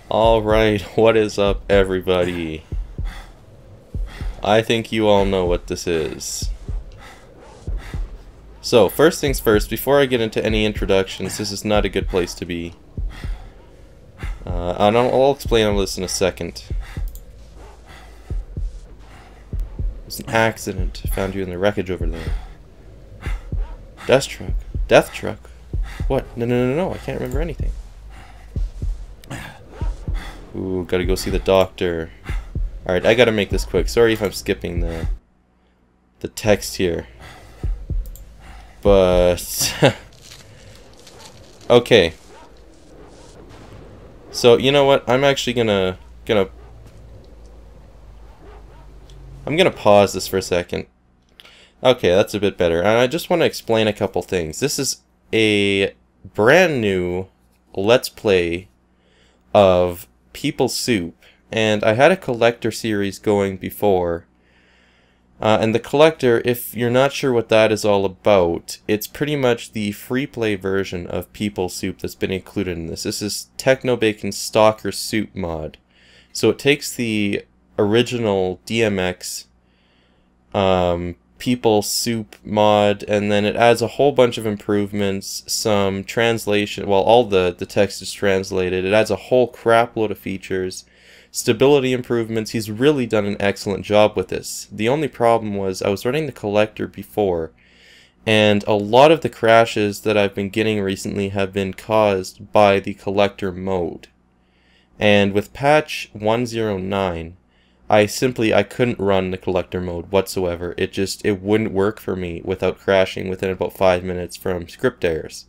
Alright, what is up everybody? I think you all know what this is. So, first things first, before I get into any introductions, this is not a good place to be. I'll explain all this in a second. It's an accident. I found you in the wreckage over there. Death truck. Death truck? What? No, I can't remember anything. Ooh, gotta go see the doctor. Alright, I gotta make this quick. Sorry if I'm skipping the text here. But okay. So, you know what? I'm actually gonna pause this for a second. Okay, that's a bit better. And I just want to explain a couple things. This is a brand new Let's Play of StalkerSoup, and I had a collector series going before. And the collector, if you're not sure what that is all about, it's pretty much the free play version of StalkerSoup that's been included in this. This is Tecnobacon's StalkerSoup mod. So it takes the original DMX StalkerSoup mod, and then it adds a whole bunch of improvements, some translation, well, all the text is translated. It adds a whole crap load of features, stability improvements. He's really done an excellent job with this. The only problem was I was running the collector before, and a lot of the crashes that I've been getting recently have been caused by the collector mode. And with patch 109, I couldn't run the collector mode whatsoever. It wouldn't work for me without crashing within about 5 minutes from script errors.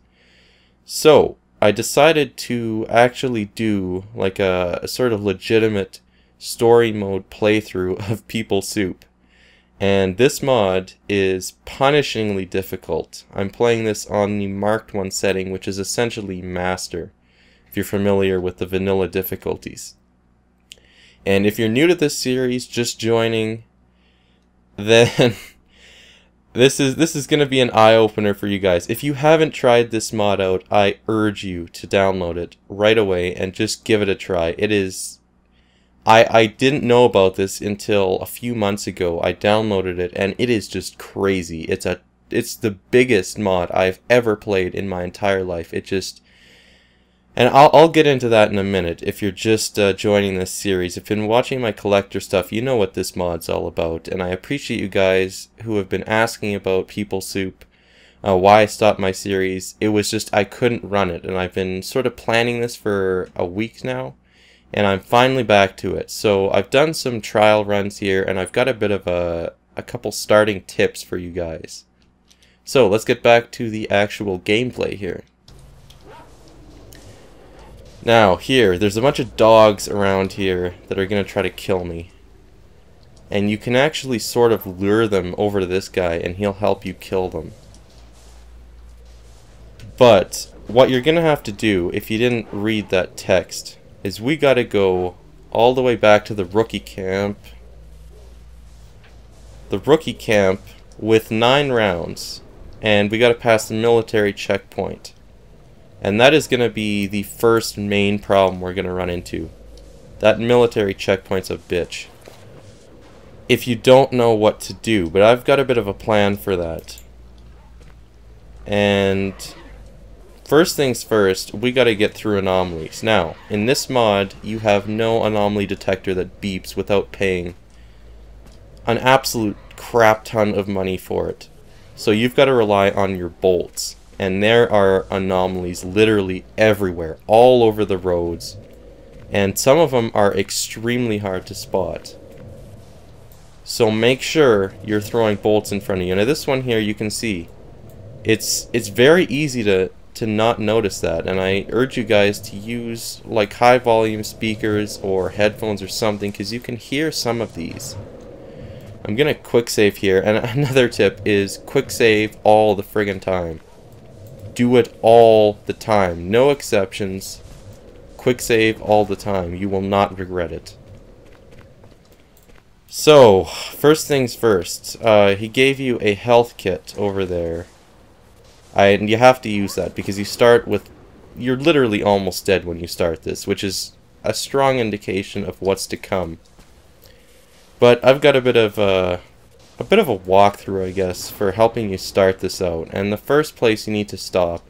So I decided to actually do like a sort of legitimate story mode playthrough of StalkerSoup. And this mod is punishingly difficult. I'm playing this on the Marked 1 setting, which is essentially Master, if you're familiar with the vanilla difficulties. And if you're new to this series, just joining, then this is going to be an eye-opener for you guys. If you haven't tried this mod out, I urge you to download it right away and just give it a try. It is... I didn't know about this until a few months ago. I downloaded it, and it is just crazy. It's the biggest mod I've ever played in my entire life. It just... And I'll get into that in a minute. If you're just joining this series, if you've been watching my collector stuff, you know what this mod's all about. And I appreciate you guys who have been asking about StalkerSoup, why I stopped my series. It was just I couldn't run it, and I've been sort of planning this for a week now, and I'm finally back to it. So I've done some trial runs here, and I've got a bit of a couple starting tips for you guys. So let's get back to the actual gameplay here. Now, there's a bunch of dogs around here that are going to try to kill me. And you can actually sort of lure them over to this guy, and he'll help you kill them. But what you're going to have to do, if you didn't read that text, is we got to go all the way back to the rookie camp. The rookie camp with 9 rounds. And we got to pass the military checkpoint. And that is going to be the first main problem we're going to run into. That military checkpoint's a bitch. If you don't know what to do, but I've got a bit of a plan for that. And first things first, we got to get through anomalies. Now, in this mod, you have no anomaly detector that beeps without paying an absolute crap ton of money for it. So you've got to rely on your bolts. And there are anomalies literally everywhere, all over the roads. And some of them are extremely hard to spot. So make sure you're throwing bolts in front of you. Now this one here, you can see, it's very easy to not notice that. And I urge you guys to use like high volume speakers or headphones or something, because you can hear some of these. I'm gonna quick save here, and another tip is quick save all the friggin' time. Do it all the time. No exceptions. Quick save all the time. You will not regret it. So, first things first. He gave you a health kit over there. And you have to use that because you start with... You're literally almost dead when you start this, which is a strong indication of what's to come. But I've got a bit of a walkthrough, I guess, for helping you start this out. And the first place you need to stop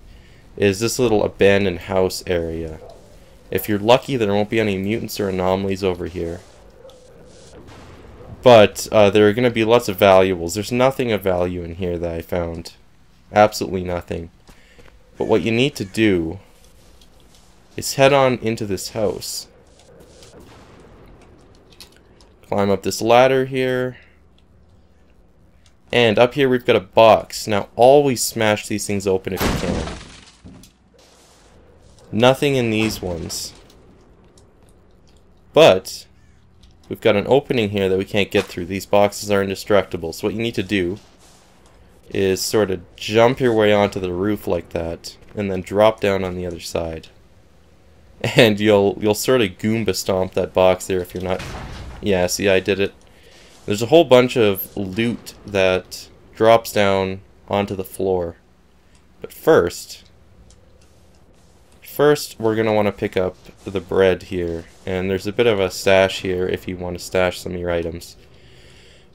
is this little abandoned house area. If you're lucky, there won't be any mutants or anomalies over here. But there are going to be lots of valuables. There's nothing of value in here that I found. Absolutely nothing. But what you need to do is head on into this house. Climb up this ladder here. And up here we've got a box. Now always smash these things open if you can. Nothing in these ones. But we've got an opening here that we can't get through. These boxes are indestructible. So what you need to do is sort of jump your way onto the roof like that, and then drop down on the other side. And you'll sort of Goomba stomp that box there if you're not... Yeah, see, I did it. There's a whole bunch of loot that drops down onto the floor. But first we're going to want to pick up the bread here. And there's a bit of a stash here if you want to stash some of your items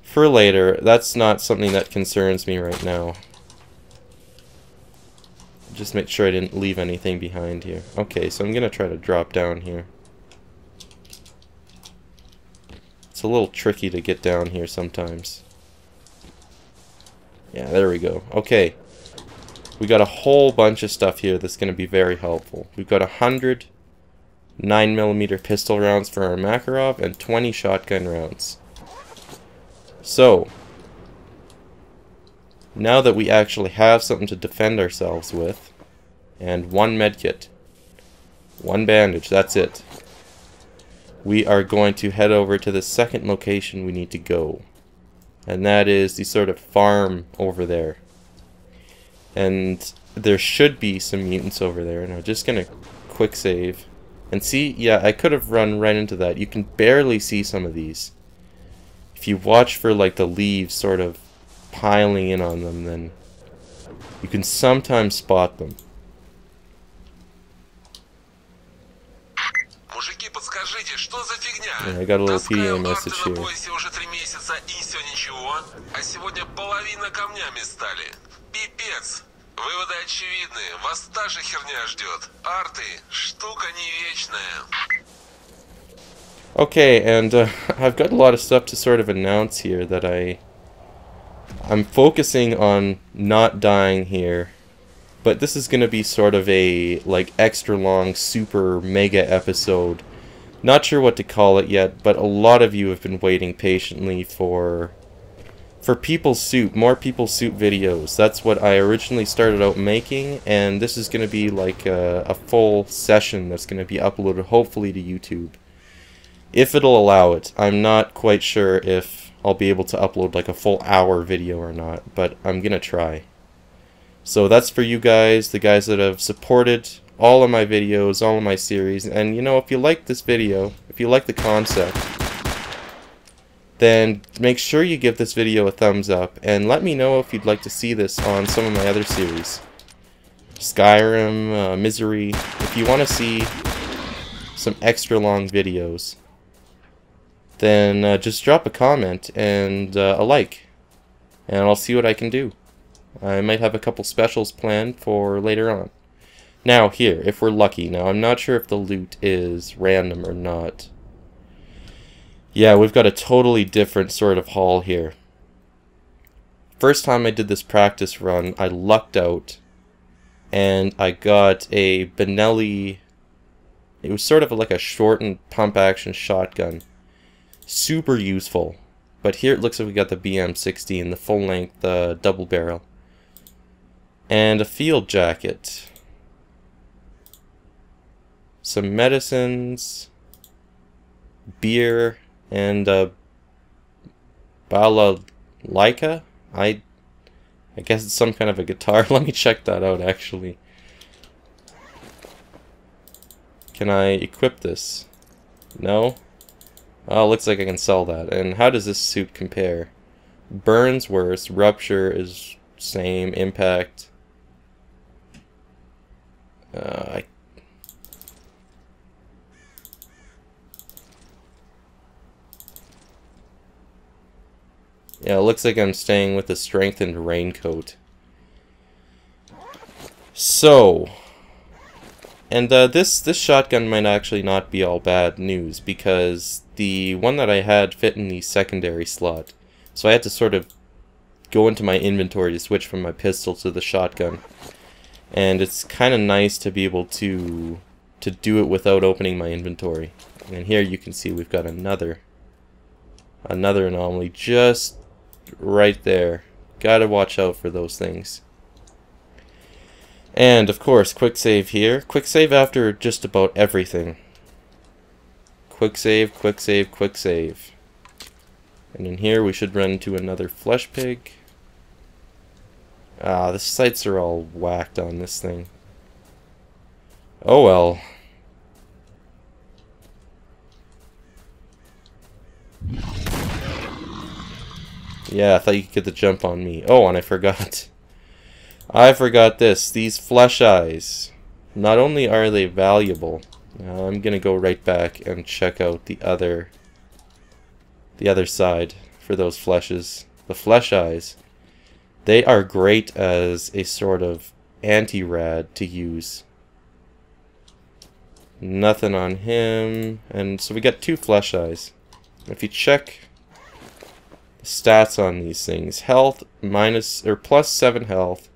for later. That's not something that concerns me right now. Just make sure I didn't leave anything behind here. Okay, so I'm going to try to drop down here. It's a little tricky to get down here sometimes. Yeah, there we go. Okay. We got a whole bunch of stuff here that's going to be very helpful. We've got 100 9mm pistol rounds for our Makarov and 20 shotgun rounds. So, now that we actually have something to defend ourselves with, and one medkit, one bandage, that's it, we are going to head over to the second location we need to go. And that is the sort of farm over there. And there should be some mutants over there, and I'm just going to quick save. And see, yeah, I could have run right into that. You can barely see some of these. If you watch for like the leaves sort of piling in on them, then you can sometimes spot them. Yeah, I got a little PDA message here. Выводы очевидны. Вас та же херня ждет. Арты – штука не вечная. Okay, and I've got a lot of stuff to sort of announce here that I'm focusing on not dying here, but this is going to be sort of a like extra long super mega episode. Not sure what to call it yet, but a lot of you have been waiting patiently for People's Soup, more People's Soup videos. That's what I originally started out making, and this is going to be like a full session that's going to be uploaded hopefully to YouTube. If it'll allow it. I'm not quite sure if I'll be able to upload like a full hour video or not, but I'm going to try. So that's for you guys, the guys that have supported all of my videos, all of my series, and you know, if you like this video, if you like the concept, then make sure you give this video a thumbs up, and let me know if you'd like to see this on some of my other series. Skyrim, Misery. If you want to see some extra long videos, then just drop a comment and a like, and I'll see what I can do. I might have a couple specials planned for later on. Now here, if we're lucky, now I'm not sure if the loot is random or not. Yeah, we've got a totally different sort of haul here. First time I did this practice run, I lucked out, and I got a Benelli. It was sort of like a shortened pump-action shotgun. Super useful. But here it looks like we got the BM16, the full-length double barrel. And a field jacket. Some medicines. Beer. And balalaika? I guess it's some kind of a guitar. Let me check that out, actually. Can I equip this? No? Oh, looks like I can sell that. And how does this suit compare? Burns worse, rupture is same, impact. Yeah, it looks like I'm staying with a strengthened raincoat. So, and this shotgun might actually not be all bad news, because the one that I had fit in the secondary slot. So I had to sort of go into my inventory to switch from my pistol to the shotgun. And it's kind of nice to be able to do it without opening my inventory. And here you can see we've got another anomaly just right there. Gotta watch out for those things. And of course, quick save here. Quick save after just about everything. Quick save, quick save, quick save. And in here we should run into another flesh pig. Ah, the sights are all whacked on this thing. Oh well. Yeah, I thought you could get the jump on me. Oh, and I forgot. I forgot this. These flesh eyes. Not only are they valuable, I'm gonna go right back and check out the other side for those fleshes. The flesh eyes. They are great as a sort of anti-rad to use. Nothing on him. And so we got 2 flesh eyes. If you check the stats on these things, health minus or plus 7 health,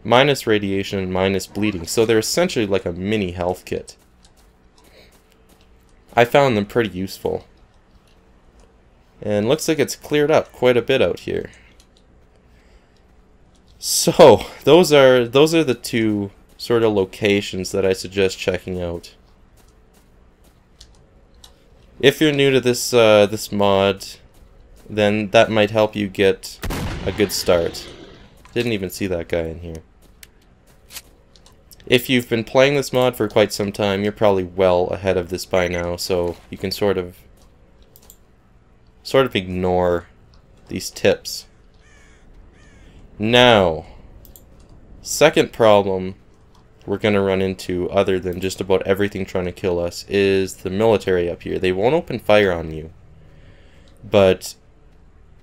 minus radiation, and minus bleeding. So they're essentially like a mini health kit. I found them pretty useful. And looks like it's cleared up quite a bit out here. So, those are the 2 sort of locations that I suggest checking out. If you're new to this this mod, then that might help you get a good start. Didn't even see that guy in here. If you've been playing this mod for quite some time, you're probably well ahead of this by now, so you can sort of ignore these tips. Now, second problem we're going to run into, other than just about everything trying to kill us, is the military up here. They won't open fire on you, but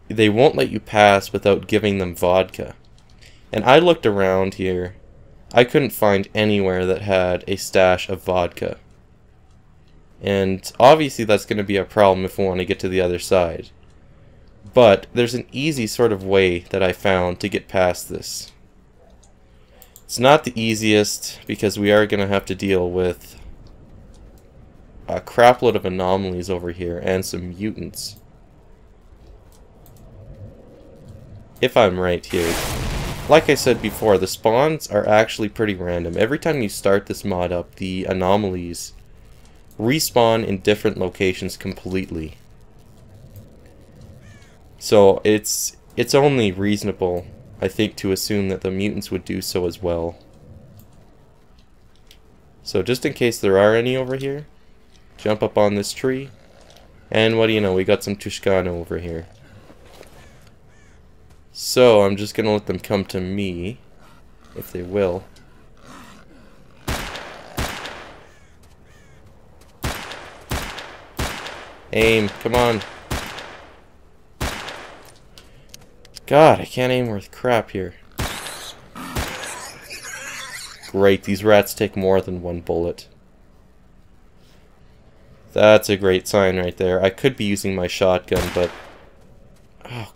they won't let you pass without giving them vodka. And I looked around here. I couldn't find anywhere that had a stash of vodka. And obviously that's going to be a problem if we want to get to the other side. But there's an easy sort of way that I found to get past this. It's not the easiest, because we are going to have to deal with a crapload of anomalies over here and some mutants. If I'm right here. Like I said before, the spawns are actually pretty random. Every time you start this mod up, the anomalies respawn in different locations completely. So it's only reasonable, I think, to assume that the mutants would do so as well. So just in case there are any over here, jump up on this tree, and what do you know, we got some Tushkano over here. So I'm just gonna let them come to me, if they will. Aim, come on. God, I can't aim worth crap here. Great, these rats take more than 1 bullet. That's a great sign right there. I could be using my shotgun, but... oh,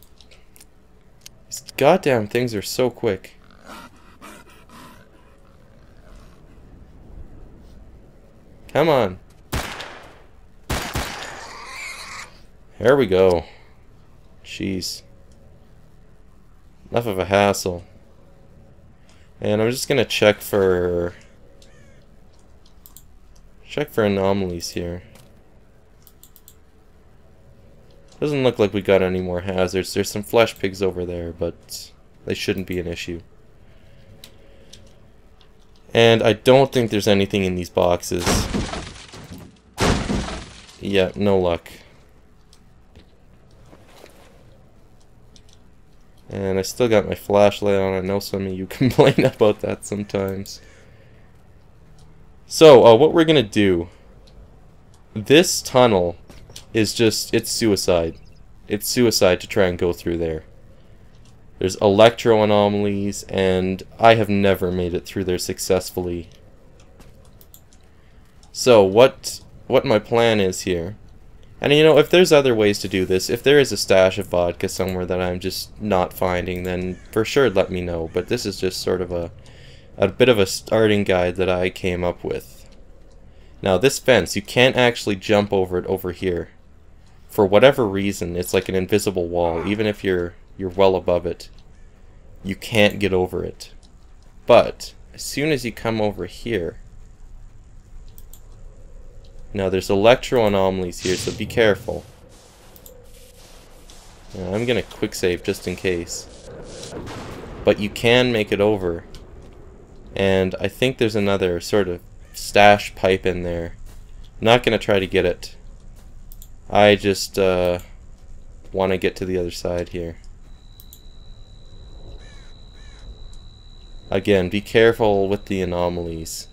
these goddamn things are so quick. Come on. There we go. Jeez. Enough of a hassle. And I'm just gonna check for anomalies here. Doesn't look like we got any more hazards. There's some flesh pigs over there, but they shouldn't be an issue. And I don't think there's anything in these boxes. Yeah, no luck. And I still got my flashlight on. I know some of you complain about that sometimes. So, what we're gonna do... this tunnel is just... it's suicide. it's suicide to try and go through there. There's electro anomalies, and I have never made it through there successfully. So what my plan is here, and you know, if there's other ways to do this, if there is a stash of vodka somewhere that I'm just not finding, then for sure let me know. But this is just sort of a bit of a starting guide that I came up with. Now this fence, you can't actually jump over it over here. For whatever reason, it's like an invisible wall. Even if you're well above it, you can't get over it. But as soon as you come over here, now there's electro anomalies here, so be careful. Now, I'm gonna quick save just in case. But you can make it over. And I think there's another sort of stash pipe in there. I'm not gonna try to get it. I just want to get to the other side here. Again, be careful with the anomalies.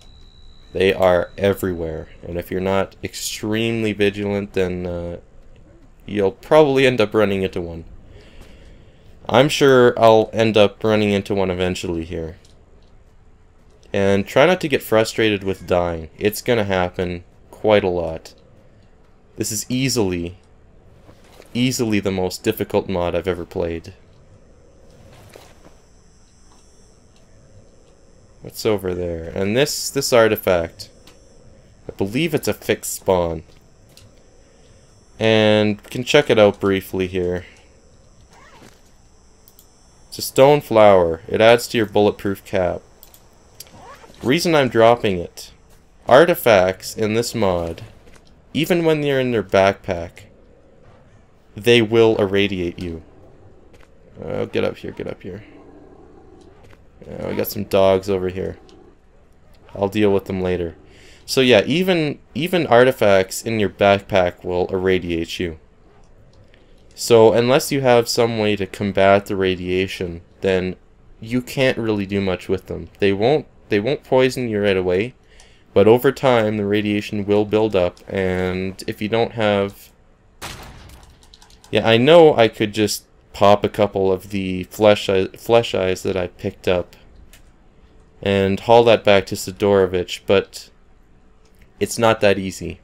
They are everywhere, and if you're not extremely vigilant, then you'll probably end up running into one. I'm sure I'll end up running into one eventually here. And try not to get frustrated with dying. It's gonna happen quite a lot. This is easily the most difficult mod I've ever played. What's over there? And this artifact, I believe it's a fixed spawn. And we can check it out briefly here. It's a stone flower. It adds to your bulletproof cap. Reason I'm dropping it. Artifacts in this mod, even when they're in their backpack, they will irradiate you. Oh, get up here, get up here. Yeah, we got some dogs over here. I'll deal with them later. So yeah, even artifacts in your backpack will irradiate you. So unless you have some way to combat the radiation, then you can't really do much with them. They won't poison you right away, but over time the radiation will build up, and if you don't have... Yeah, I know I could just pop a couple of the flesh eyes that I picked up and haul that back to Sidorovich, but it's not that easy.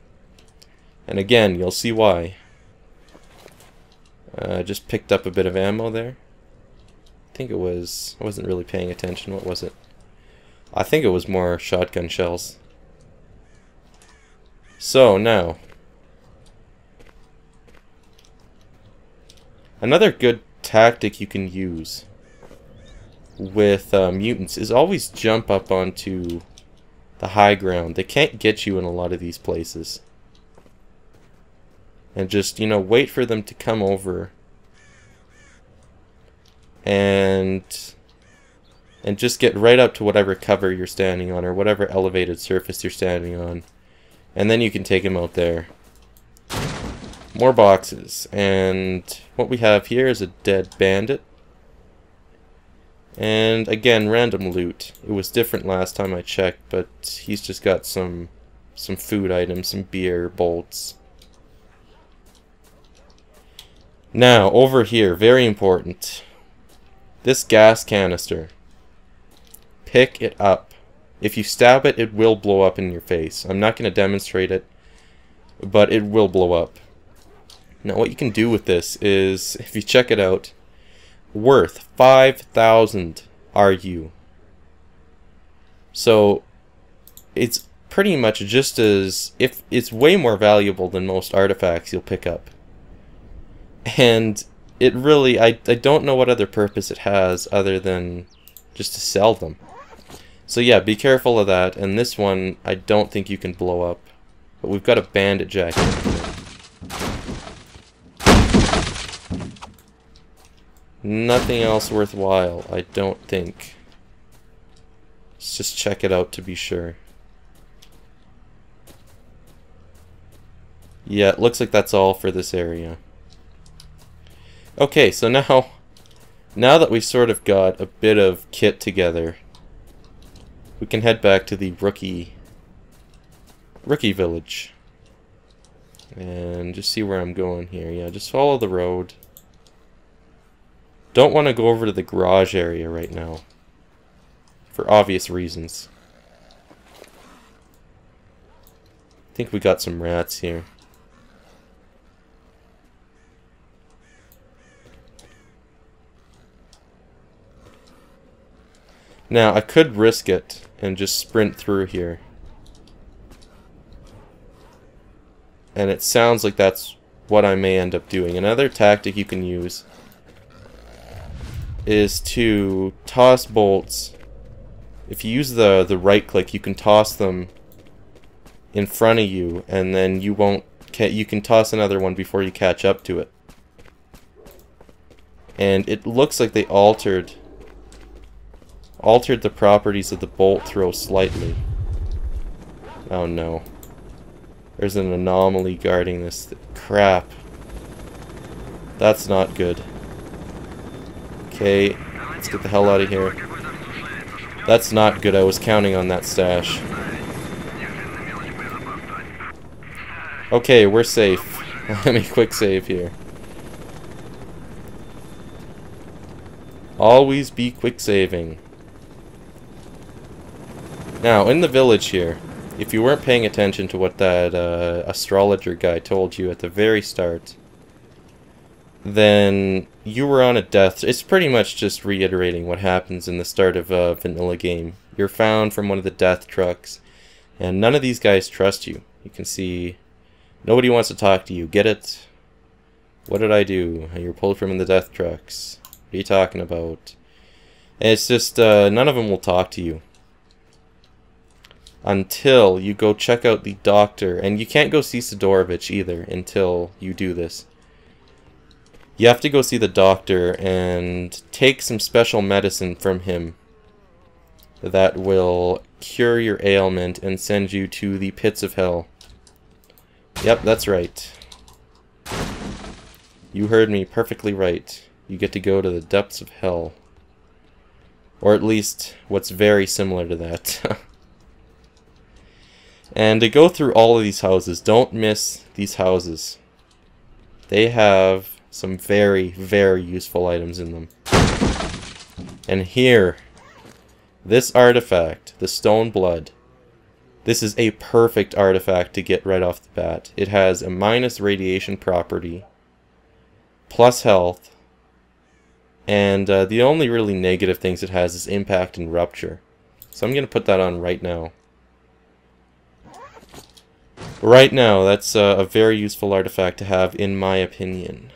And again, you'll see why. Just picked up a bit of ammo there. I think it was... I wasn't really paying attention. What was it? I think it was more shotgun shells. So, now. Another good tactic you can use with mutants is always jump up onto the high ground. They can't get you in a lot of these places. And just, you know, wait for them to come over and just get right up to whatever cover you're standing on or whatever elevated surface you're standing on. And then you can take them out there. More boxes. And what we have here is a dead bandit. And again, random loot. It was different last time I checked, but he's just got some food items, some beer, bolts. Now, over here, very important. This gas canister. Pick it up. If you stab it, it will blow up in your face. I'm not going to demonstrate it, but it will blow up. Now what you can do with this is, if you check it out, worth 5,000 RU. So it's pretty much just as, if it's way more valuable than most artifacts you'll pick up. And it really, I don't know what other purpose it has other than just to sell them. So yeah, be careful of that. And this one, I don't think you can blow up. But we've got a bandit jacket. Nothing else worthwhile, I don't think. Let's just check it out to be sure. Yeah, it looks like that's all for this area. Okay, so now that we've sort of got a bit of kit together, we can head back to the rookie village. And just see where I'm going here. Yeah, just follow the road. Don't want to go over to the garage area right now. For obvious reasons. I think we got some rats here. Now, I could risk it and just sprint through here. And it sounds like that's what I may end up doing. Another tactic you can use is to toss bolts. If you use the right click, you can toss them in front of you, and then you can toss another one before you catch up to it. And it looks like they altered the properties of the bolt throw slightly. Oh no. There's an anomaly guarding this. Crap. That's not good. Okay, let's get the hell out of here. That's not good. I was counting on that stash. Okay, we're safe. Let me quick save here. Always be quick saving. Now, in the village here, if you weren't paying attention to what that astrologer guy told you at the very start, then you were on a death. It's pretty much just reiterating what happens in the start of a vanilla game. You're found from one of the death trucks, and none of these guys trust you. You can see nobody wants to talk to you. Get it? What did I do? You're pulled from the death trucks. What are you talking about? And it's just none of them will talk to you until you go check out the doctor. And you can't go see Sidorovich either until you do this. You have to go see the doctor and take some special medicine from him that will cure your ailment and send you to the pits of hell. Yep, that's right. You heard me perfectly right. You get to go to the depths of hell. Or at least what's very similar to that. And to go through all of these houses, don't miss these houses. They have some very, very useful items in them. And here, this artifact, the Stone Blood, this is a perfect artifact to get right off the bat. It has a minus radiation property, plus health, and the only really negative things it has is impact and rupture. So I'm going to put that on right now. Right now, that's a very useful artifact to have, in my opinion.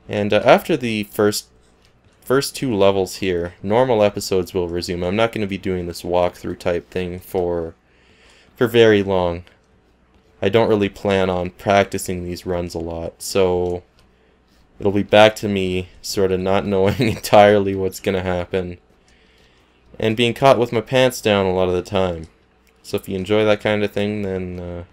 And after the first two levels here, normal episodes will resume. I'm not going to be doing this walkthrough type thing for very long. I don't really plan on practicing these runs a lot, so it'll be back to me sort of not knowing entirely what's going to happen and being caught with my pants down a lot of the time. So if you enjoy that kind of thing, then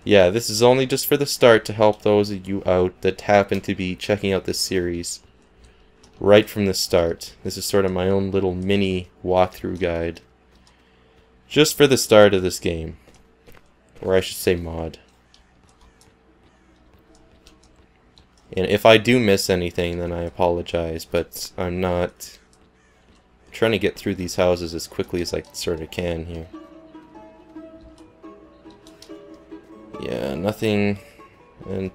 yeah, this is only just for the start to help those of you out that happen to be checking out this series right from the start. This is sort of my own little mini walkthrough guide just for the start of this game, or I should say mod. And if I do miss anything, then I apologize, but I'm trying to get through these houses as quickly as I sort of can here. Yeah, nothing, and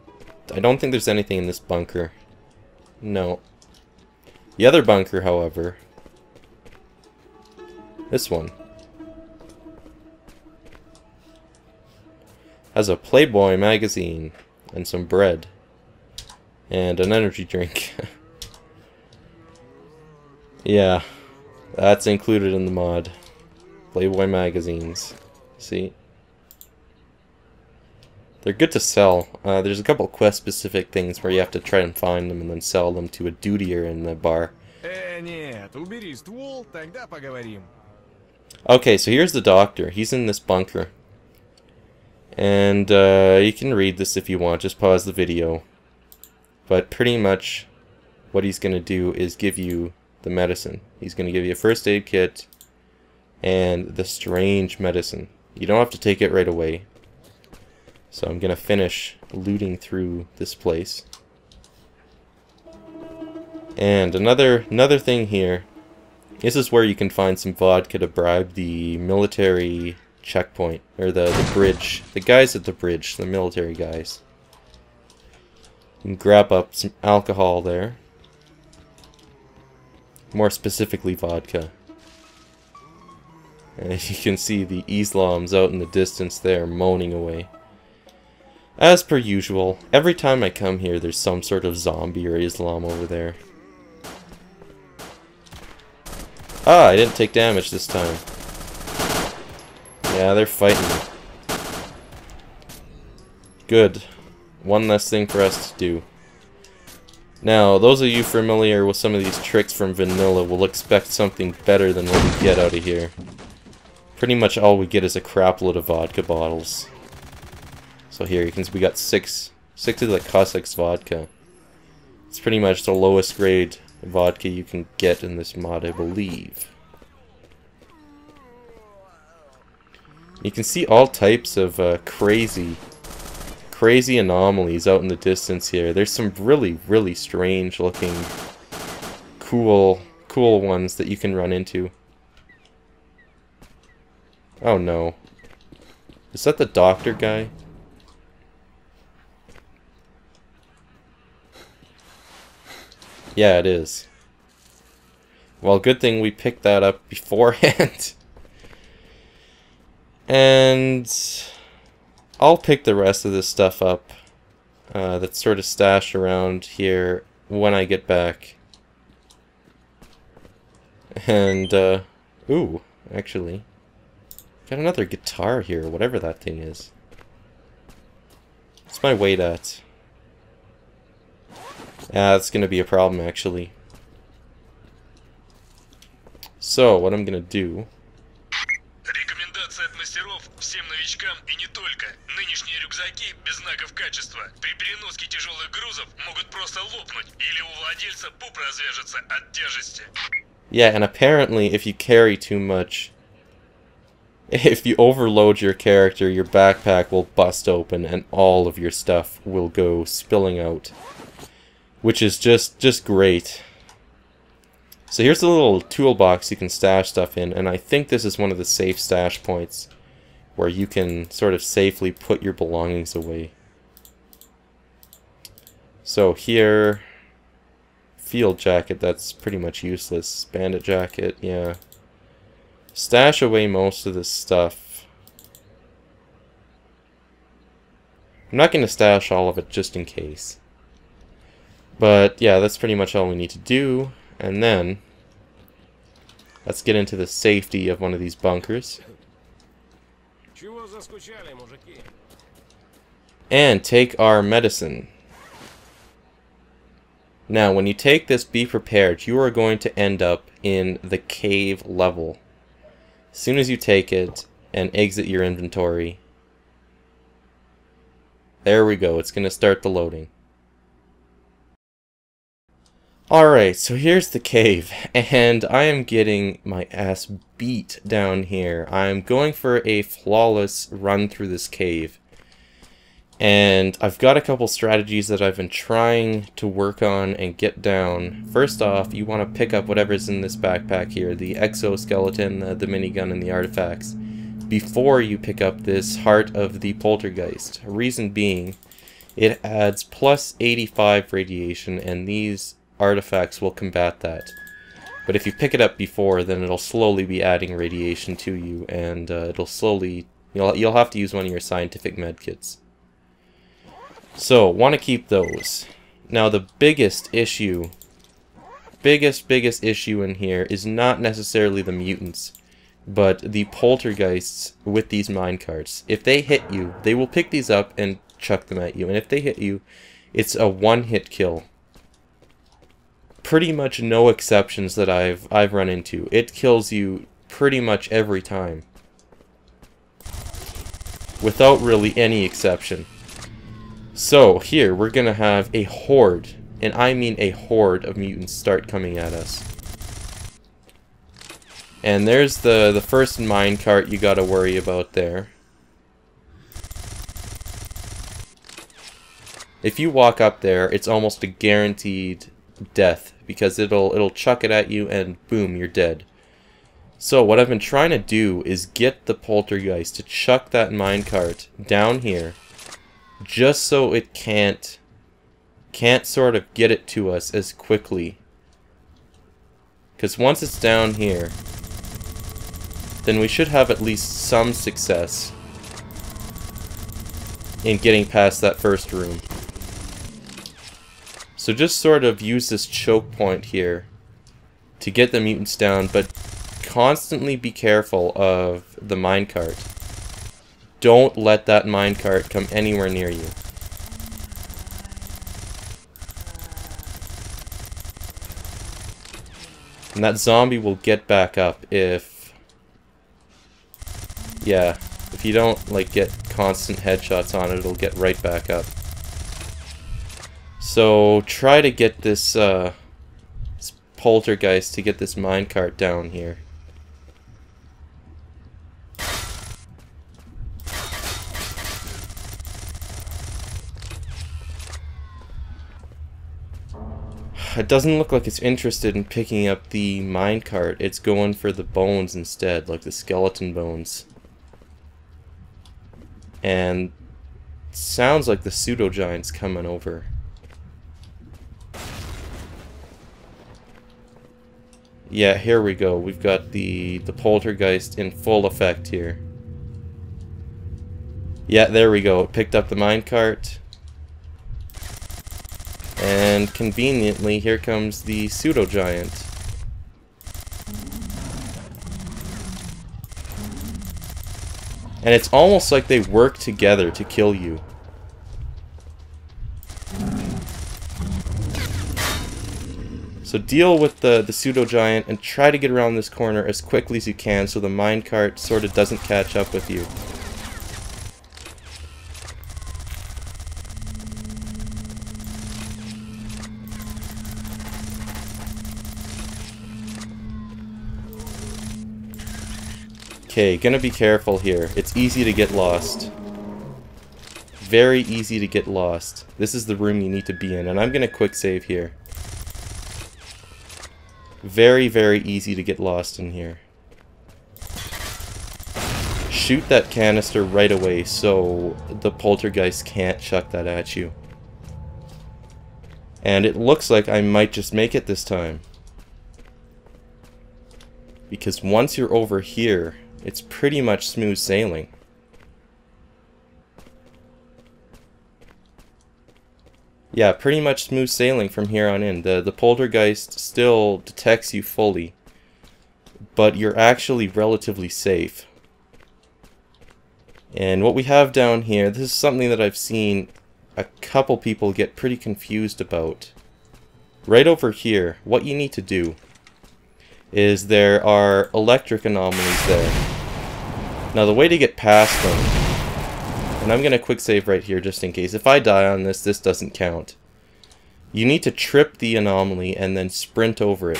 I don't think there's anything in this bunker. No. The other bunker, however, this one, has a Playboy magazine and some bread and an energy drink. Yeah, that's included in the mod. Playboy magazines. See? They're good to sell. There's a couple quest-specific things where you have to try and find them and then sell them to a dutier in the bar. Okay, so here's the doctor. He's in this bunker. And you can read this if you want. Just pause the video. But pretty much what he's going to do is give you the medicine. He's going to give you a first aid kit and the strange medicine. You don't have to take it right away. So I'm gonna finish looting through this place. And another thing here. This is where you can find some vodka to bribe the military checkpoint, or the bridge. The guys at the bridge, the military guys. You can grab up some alcohol there. More specifically, vodka. And you can see the Islams out in the distance there, moaning away. As per usual, every time I come here, there's some sort of zombie or Islam over there. Ah, I didn't take damage this time. Yeah, they're fighting me. Good. One less thing for us to do. Now, those of you familiar with some of these tricks from vanilla will expect something better than what we get out of here. Pretty much all we get is a crap load of vodka bottles. So here, you can see we got six of the Cossacks vodka. It's pretty much the lowest grade vodka you can get in this mod, I believe. You can see all types of crazy anomalies out in the distance here. There's some really strange looking cool ones that you can run into. Oh no. Is that the doctor guy? Yeah, it is. Well, good thing we picked that up beforehand. And I'll pick the rest of this stuff up that's sort of stashed around here when I get back. And, ooh, actually, got another guitar here, whatever that thing is. What's my weight at? Yeah, that's gonna be a problem, actually. So, what I'm gonna do... Рекомендация от мастеров всем новичкам и не только. Нынешние рюкзаки без знаков качества при переноске тяжелых грузов могут просто лопнуть, или у владельца пуп развяжется от тяжести. Yeah, and apparently if you carry too much, if you overload your character, your backpack will bust open and all of your stuff will go spilling out. Which is just great. So here's a little toolbox you can stash stuff in, and I think this is one of the safe stash points where you can sort of safely put your belongings away. So here, field jacket, that's pretty much useless. Bandit jacket, yeah. Stash away most of this stuff. I'm not going to stash all of it just in case. But yeah, that's pretty much all we need to do. And then, let's get into the safety of one of these bunkers. And take our medicine. Now, when you take this, be prepared. You are going to end up in the cave level. As soon as you take it and exit your inventory. There we go. It's going to start the loading. Alright, so here's the cave, and I am getting my ass beat down here. I'm going for a flawless run through this cave. And I've got a couple strategies that I've been trying to work on and get down. First off, you want to pick up whatever's in this backpack here, the exoskeleton, the minigun, and the artifacts, before you pick up this Heart of the Poltergeist. Reason being, it adds plus 85 radiation, and these artifacts will combat that. But if you pick it up before, then it'll slowly be adding radiation to you, and it'll slowly... You'll have to use one of your scientific medkits. So, want to keep those. Now, the biggest issue in here is not necessarily the mutants, but the poltergeists with these minecarts. If they hit you, they will pick these up and chuck them at you, and if they hit you, it's a one-hit kill. Pretty much no exceptions that I've run into. It kills you pretty much every time, without really any exception. So here we're gonna have a horde, and I mean a horde of mutants start coming at us. And there's the first minecart you gotta worry about there. If you walk up there, it's almost a guaranteed death, because it'll chuck it at you and boom, you're dead. So what I've been trying to do is get the poltergeist to chuck that minecart down here, just so it can't sort of get it to us as quickly. Because once it's down here, then we should have at least some success in getting past that first room. So just sort of use this choke point here to get the mutants down, but constantly be careful of the minecart. Don't let that minecart come anywhere near you. And that zombie will get back up if... yeah, if you don't, like, get constant headshots on it, it'll get right back up. So, try to get this, this poltergeist to get this minecart down here. It doesn't look like it's interested in picking up the minecart. It's going for the bones instead, like the skeleton bones. And sounds like the pseudo-giant's coming over. Yeah, here we go. We've got the poltergeist in full effect here. Yeah, there we go. It picked up the minecart. And conveniently, here comes the pseudo-giant. And it's almost like they work together to kill you. So deal with the pseudo-giant and try to get around this corner as quickly as you can so the minecart sort of doesn't catch up with you. Okay, gonna be careful here. It's easy to get lost. Very easy to get lost. This is the room you need to be in, and I'm gonna quick save here. Very, very easy to get lost in here. Shoot that canister right away so the poltergeist can't chuck that at you. And it looks like I might just make it this time. Because once you're over here, it's pretty much smooth sailing. Yeah, pretty much smooth sailing from here on in. The poltergeist still detects you fully, but you're actually relatively safe. And what we have down here, this is something that I've seen a couple people get pretty confused about. Right over here, what you need to do is there are electric anomalies there. Now the way to get past them, and I'm going to quick save right here just in case. If I die on this, this doesn't count. You need to trip the anomaly and then sprint over it.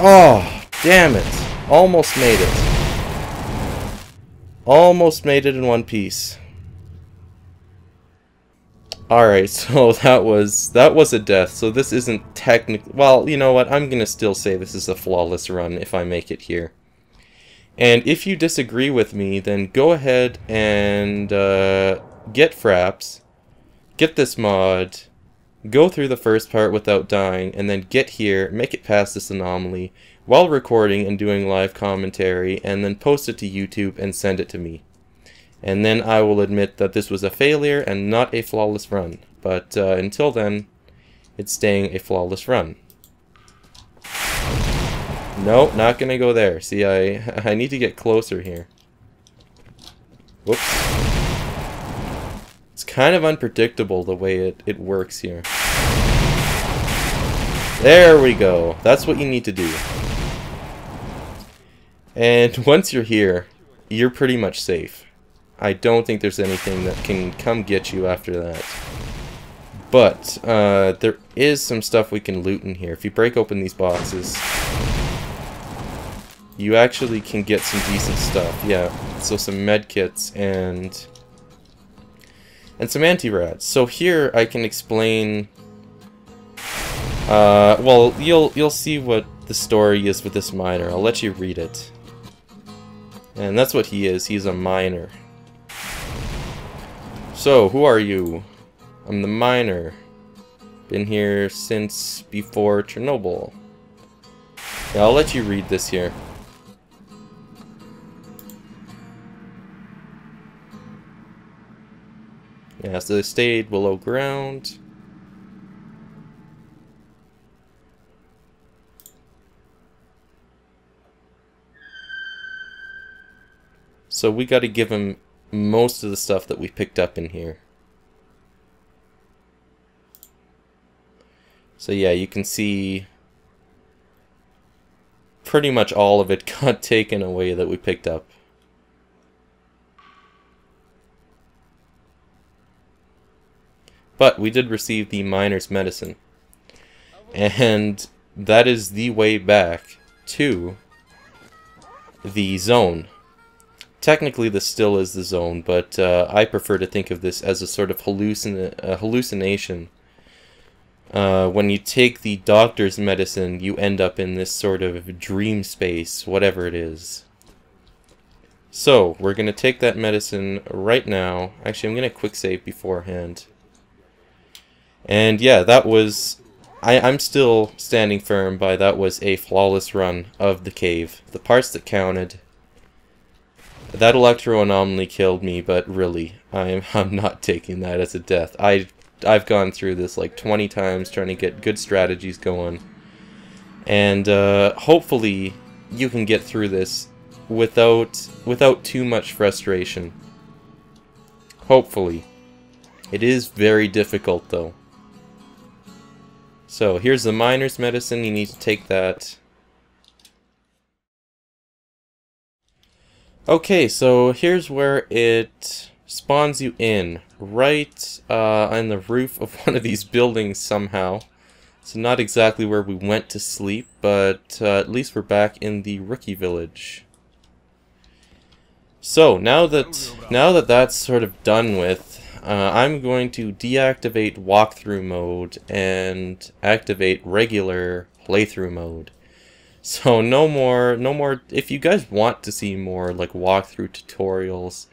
Oh, damn it. Almost made it. Almost made it in one piece. Alright, so that was a death, so this isn't technically... well, you know what, I'm gonna still say this is a flawless run if I make it here. And if you disagree with me, then go ahead and get Fraps, get this mod, go through the first part without dying, and then get here, make it past this anomaly, while recording and doing live commentary, and then post it to YouTube and send it to me. And then I will admit that this was a failure and not a flawless run. But until then, it's staying a flawless run. No, not gonna go there. See, I need to get closer here. Whoops. It's kind of unpredictable the way it works here. There we go. That's what you need to do. And once you're here, you're pretty much safe. I don't think there's anything that can come get you after that. But, there is some stuff we can loot in here. If you break open these boxes, you actually can get some decent stuff. Yeah, so some medkits and some anti-rads. So here I can explain. Well, you'll see what the story is with this miner. I'll let you read it. And that's what he is. He's a miner. So, who are you? I'm the miner. Been here since before Chernobyl. Yeah, I'll let you read this here. Yeah, so they stayed below ground. So we gotta give him most of the stuff that we picked up in here. So yeah, you can see pretty much all of it got taken away that we picked up. But we did receive the miner's medicine. And that is the way back to the zone. Technically this still is the zone, but I prefer to think of this as a sort of hallucination. When you take the doctor's medicine, you end up in this sort of dream space, whatever it is. So, we're going to take that medicine right now. Actually, I'm going to quick save beforehand. And yeah, that was... I'm still standing firm by that was a flawless run of the cave. The parts that counted. That electro anomaly killed me, but really, I'm not taking that as a death. I've gone through this like 20 times trying to get good strategies going. And hopefully you can get through this without too much frustration. Hopefully. It is very difficult though. So here's the miner's medicine, you need to take that. Okay, so here's where it spawns you in, right on the roof of one of these buildings somehow. So not exactly where we went to sleep, but at least we're back in the rookie village. So now that that's sort of done with, I'm going to deactivate walkthrough mode and activate regular playthrough mode. So no more, if you guys want to see more like walkthrough tutorials,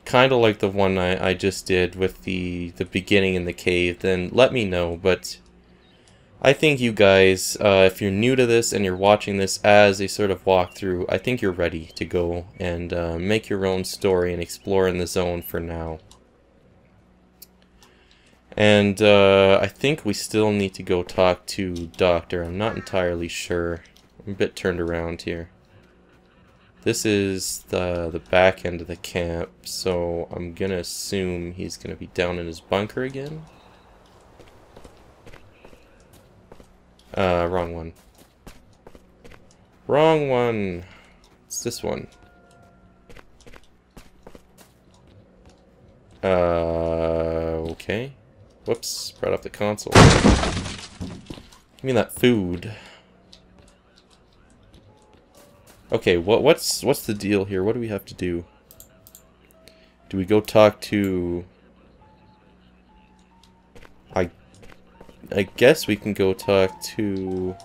kind of like the one I just did with the beginning in the cave, then let me know. But I think you guys, if you're new to this and you're watching this as a sort of walkthrough, I think you're ready to go and make your own story and explore in the zone for now. And I think we still need to go talk to Doctor. I'm not entirely sure. I'm a bit turned around here. This is the back end of the camp, so I'm gonna assume he's gonna be down in his bunker again. Wrong one. Wrong one! It's this one. Okay. Whoops, brought up the console. Give me that food. Okay, what's the deal here? What do we have to do? Do we go talk to... I guess we can go talk to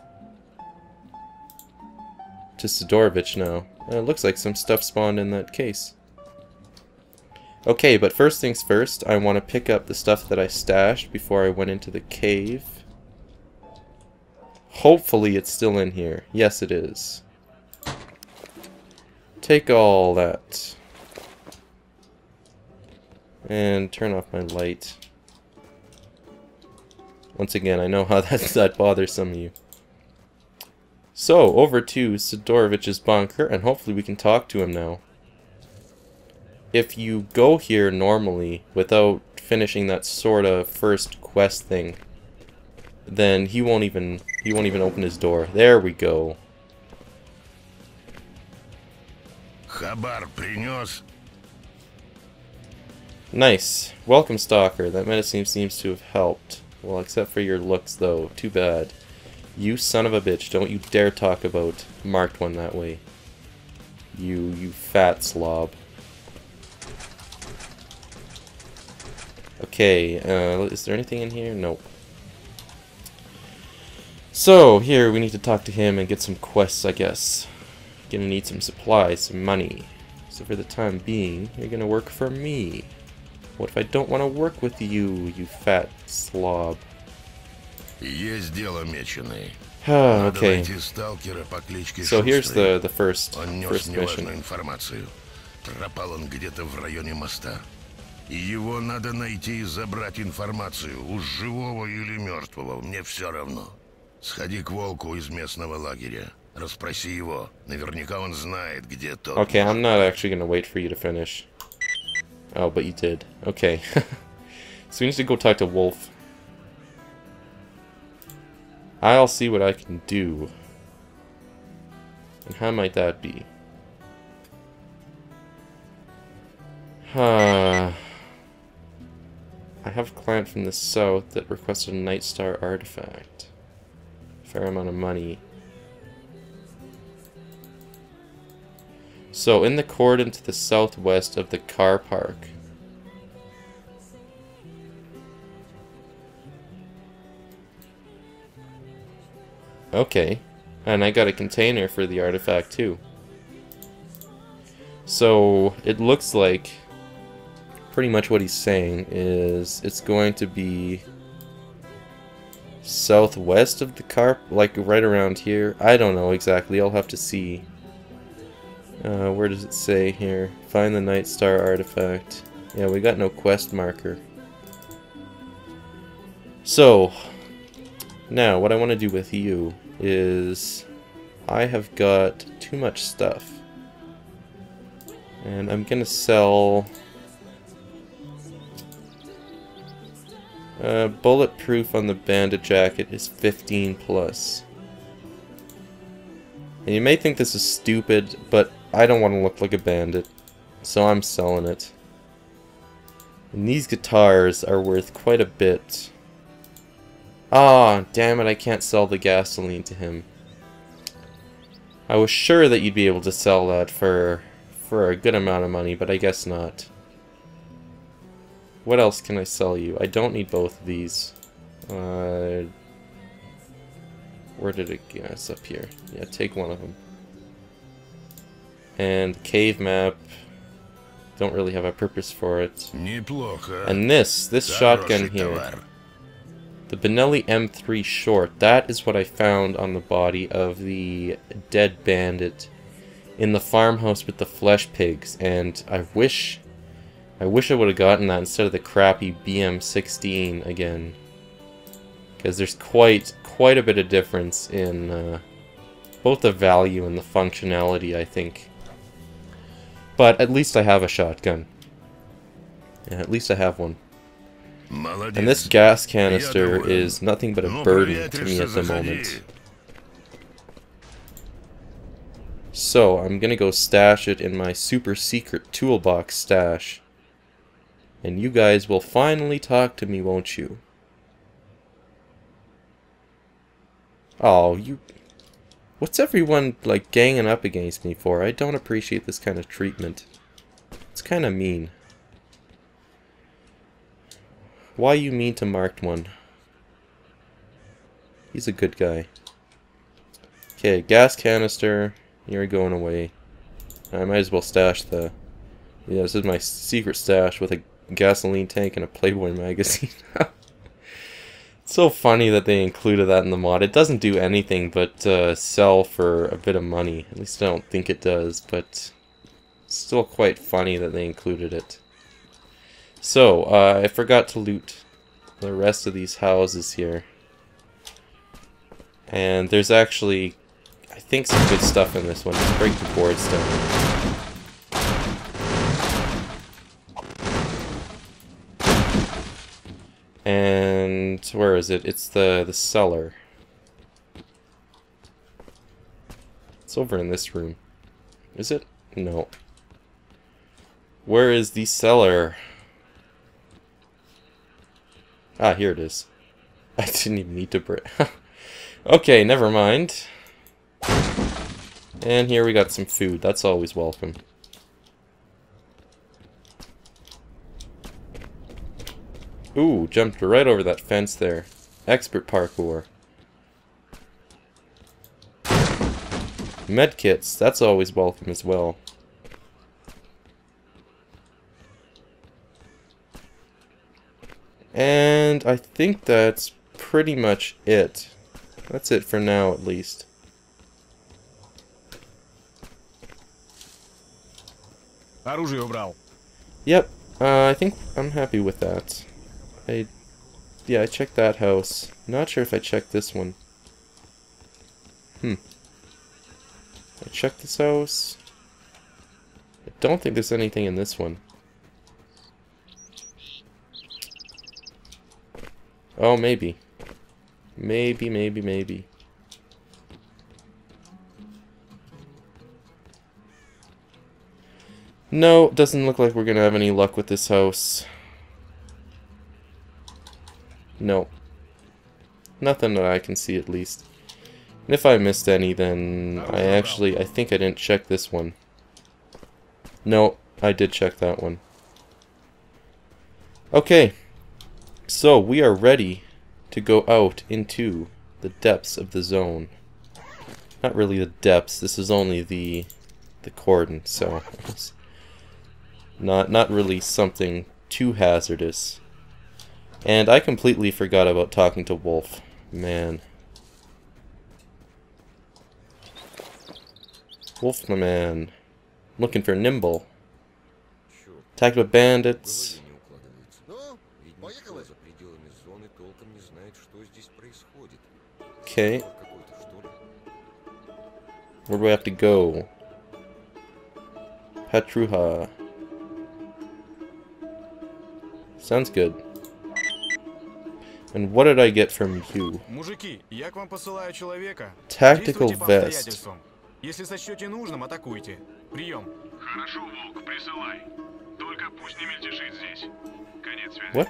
Sidorovich now. It looks like some stuff spawned in that case. Okay, but first things first, I want to pick up the stuff that I stashed before I went into the cave. Hopefully it's still in here. Yes, it is. Take all that. And turn off my light. Once again, I know how that bothers some of you. So, over to Sidorovich's bunker, and hopefully we can talk to him now. If you go here normally, without finishing that sort of first quest thing, then he won't even open his door. There we go. Хабар принес. Nice. Welcome, Stalker. That medicine seems to have helped. Well, except for your looks, though. Too bad. You son of a bitch. Don't you dare talk about marked one that way. You fat slob. Okay, is there anything in here? Nope. So, here, we need to talk to him and get some quests, I guess. Gonna need some supplies, some money. So for the time being, you're gonna work for me. What if I don't want to work with you, you fat slob? Есть дело меченый. Okay. Сталкера по кличке So here's Шустрый. the first Он нес mission. неважную информацию. Пропал он где-то в районе моста. И его надо найти и забрать информацию. Уж живого или мертвого, мне все равно. Сходи к волку из местного лагеря. Расспроси его. Наверняка он знает, где тот. Okay, I'm not actually gonna wait for you to finish. Oh, but you did. Okay. So we need to go talk to Wolf. I'll see what I can do. And how might that be? I have a client from the south that requested a Night Star artifact. Fair amount of money. So, in the cordon to the southwest of the car park. Okay. And I got a container for the artifact too. So, it looks like pretty much what he's saying is it's going to be southwest of the car, like right around here. I don't know exactly, I'll have to see. Where does it say here? Find the Night Star artifact. Yeah, we got no quest marker. So, now what I want to do with you is I have got too much stuff. And I'm gonna sell bulletproof on the bandit jacket is 15 plus. And you may think this is stupid, but I don't want to look like a bandit, so I'm selling it. And these guitars are worth quite a bit. Ah, damn it, I can't sell the gasoline to him. I was sure that you'd be able to sell that for a good amount of money, but I guess not. What else can I sell you? I don't need both of these. Where did it go? It's up here. Yeah, take one of them. And cave map. Don't really have a purpose for it. And this shotgun here. The Benelli M3 short. That is what I found on the body of the dead bandit in the farmhouse with the flesh pigs. And I wish I would have gotten that instead of the crappy BM16 again. Because there's quite a bit of difference in both the value and the functionality, I think. But at least I have a shotgun. Yeah, at least I have one. And this gas canister is nothing but a burden to me at the moment. So, I'm gonna go stash it in my super secret toolbox stash. And you guys will finally talk to me, won't you? Oh, you... What's everyone, like, ganging up against me for? I don't appreciate this kind of treatment. It's kind of mean. Why you mean to Marked One? He's a good guy. Okay, gas canister. You're going away. I might as well stash the... Yeah, this is my secret stash with a gasoline tank and a Playboy magazine. It's so funny that they included that in the mod. It doesn't do anything but sell for a bit of money. At least I don't think it does, but it's still quite funny that they included it. So, I forgot to loot the rest of these houses here. And there's actually, I think, some good stuff in this one. Let's break the boards down. And where is it? It's the cellar. It's over in this room. Is it? No. Where is the cellar? Ah, here it is. I didn't even need to break. Okay, never mind. And here we got some food. That's always welcome. Ooh, jumped right over that fence there. Expert parkour. Medkits, that's always welcome as well. And I think that's pretty much it. That's it for now, at least. Оружие убрал. Yep, I think I'm happy with that. Yeah, I checked that house. Not sure if I checked this one. I checked this house. I don't think there's anything in this one. Oh, maybe. Maybe. No, doesn't look like we're gonna have any luck with this house. No. Nothing that I can see, at least. And if I missed any, then I think I didn't check this one. No, I did check that one. Okay. So, we are ready to go out into the depths of the zone. Not really the depths, this is only the cordon, so... Not really something too hazardous. And I completely forgot about talking to Wolf. Man. Wolf, my man. Looking for Nimble. Attacked by bandits. Okay. Where do we have to go? Petruha. Sounds good. And what did I get from you? Мужики, я к вам посылаю человека. Tactical Действуйте по vest. обстоятельствам. Если сочтете нужным, атакуйте. Прием. Хорошо, Волк, присылай. Только пусть не мельтешит здесь. Конец связи. What?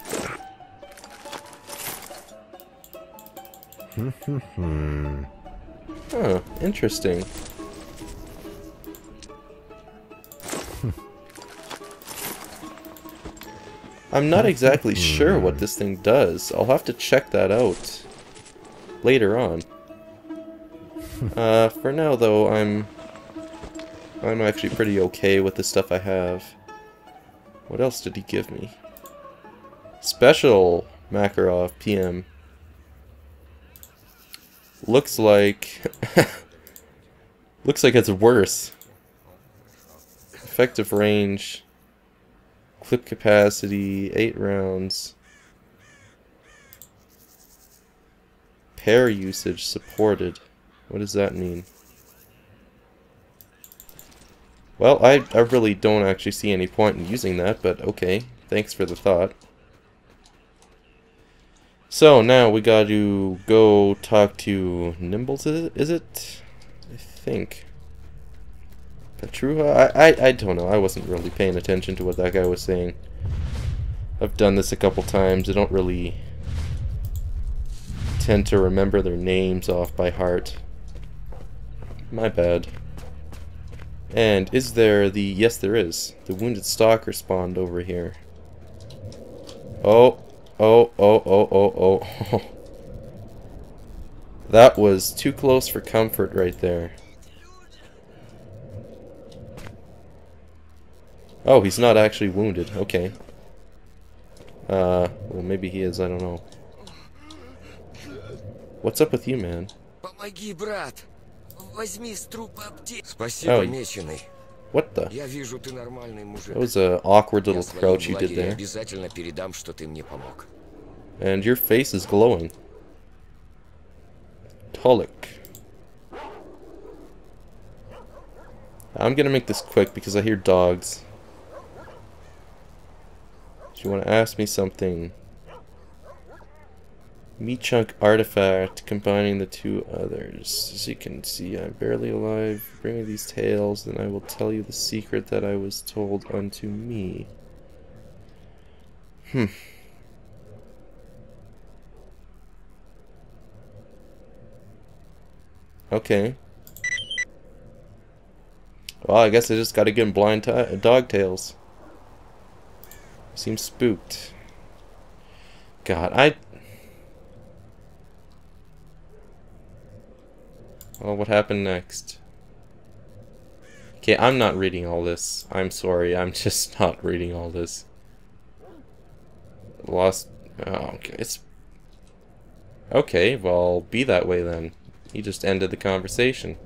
Huh, interesting. I'm not exactly sure what this thing does. I'll have to check that out later on. For now though, I'm actually pretty okay with the stuff I have. What else did he give me? Special Makarov PM. Looks like looks like it's worse. Effective range, clip capacity, 8 rounds. Pair usage supported. What does that mean? Well, I really don't actually see any point in using that, but okay. Thanks for the thought. So, now we got to go talk to Nimbles, is it? I think. Petruha? I don't know. I wasn't really paying attention to what that guy was saying. I've done this a couple times. I don't really tend to remember their names off by heart. My bad. And is there the... Yes, there is. The wounded stalker spawned over here. Oh. Oh. That was too close for comfort right there. Oh, he's not actually wounded. Okay. Well, maybe he is. I don't know. What's up with you, man? Помоги, брат. Возьми с трупа аптеку. Спасибо, меченый. What the? Я вижу, ты нормальный мужик. That was an awkward little Я crouch своим you did лагерю there. обязательно передам, что ты мне помог. And your face is glowing. Tolik. I'm gonna make this quick because I hear dogs. Do you want to ask me something? Meat chunk artifact, combining the two others. As you can see, I'm barely alive. Bring me these tales, then I will tell you the secret that I was told unto me. Okay. Well, I guess I just gotta give him blind dog tails. Seems spooked. God, Well, what happened next? Okay, I'm not reading all this. I'm sorry, I'm just not reading all this. Lost... Oh, okay, it's... Okay, well, be that way then. You just ended the conversation.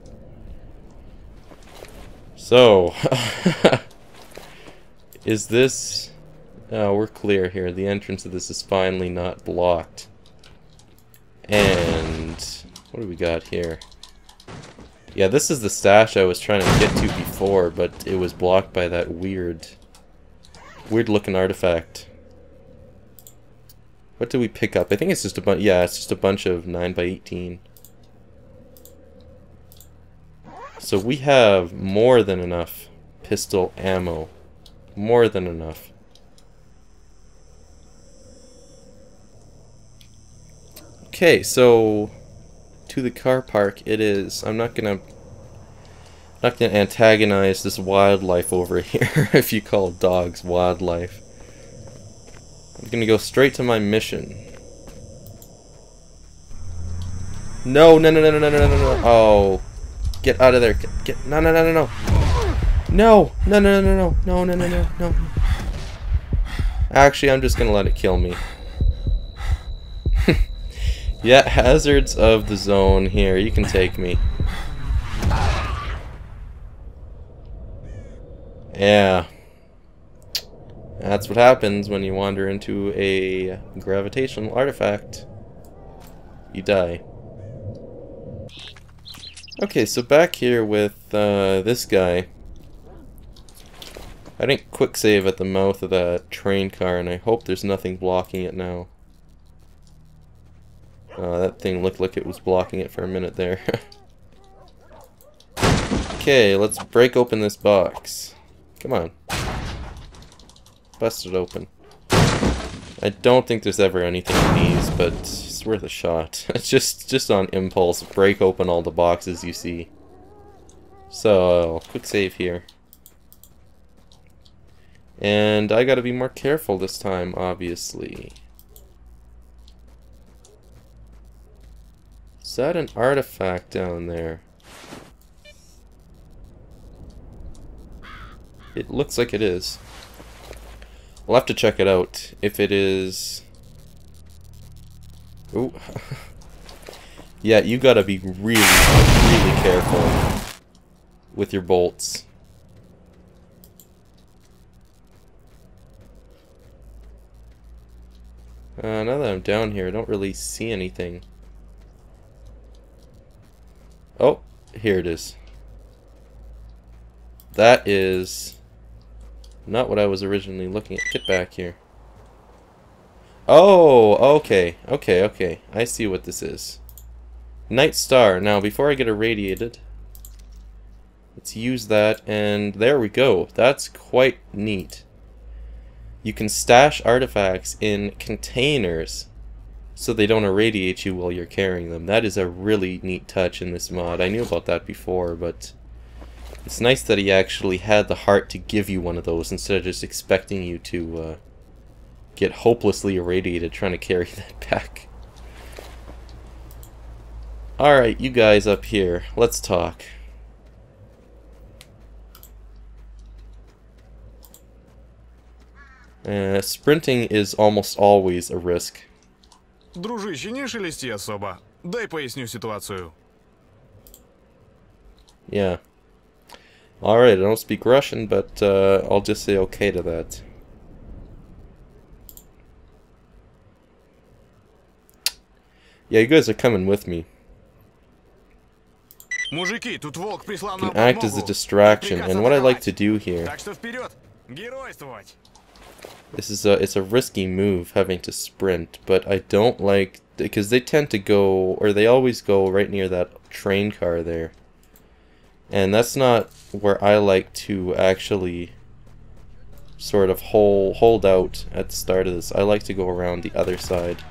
So... Is this... Oh, we're clear here. The entrance of this is finally not blocked. And... What do we got here? Yeah, this is the stash I was trying to get to before, but it was blocked by that weird looking artifact. What did we pick up? I think it's just a bunch. Yeah, it's just a bunch of 9x18. So we have more than enough pistol ammo. More than enough. Okay, so to the car park it is. I'm not gonna antagonize this wildlife over here if you call dogs wildlife. I'm gonna go straight to my mission. No, no, no, no, no, no, no, no, no. Oh, get out of there. Get, no, no, no, no, no. No, no, no, no, no, no, no, no, no, no. Actually, I'm just gonna let it kill me. Yeah, hazards of the zone here. You can take me. Yeah. That's what happens when you wander into a gravitational artifact. You die. Okay, so back here with this guy. I didn't quick save at the mouth of that train car, and I hope there's nothing blocking it now. That thing looked like it was blocking it for a minute there. Okay, let's break open this box. Come on. Bust it open. I don't think there's ever anything in these, but it's worth a shot. It's just on impulse, break open all the boxes you see. So, quick save here. And I gotta be more careful this time, obviously. Is that an artifact down there? It looks like it is. We'll have to check it out. If it is... Ooh. Yeah, you gotta be really, really careful with your bolts. Now that I'm down here, I don't really see anything. Oh, here it is. That is not what I was originally looking at. Get back here. Oh, okay. Okay. I see what this is. Night Star. Now, before I get irradiated, let's use that, and there we go. That's quite neat. You can stash artifacts in containers so they don't irradiate you while you're carrying them. That is a really neat touch in this mod. I knew about that before, but it's nice that he actually had the heart to give you one of those instead of just expecting you to get hopelessly irradiated trying to carry that back. Alright, you guys up here, let's talk. Sprinting is almost always a risk. Дружище, не шелести особо. Дай поясню ситуацию. Yeah. Alright, I don't speak Russian, but I'll just say okay to that. Yeah, you guys are coming with me. Мужики, тут волк прислал You нам can act as a подмогу. distraction, Приказ and what I like to атаковать. do here, Так что вперед, геройствовать. it's a risky move having to sprint, but I don't like, because they tend to go, or they always go right near that train car there. And that's not where I like to actually sort of hold out at the start of this. I like to go around the other side.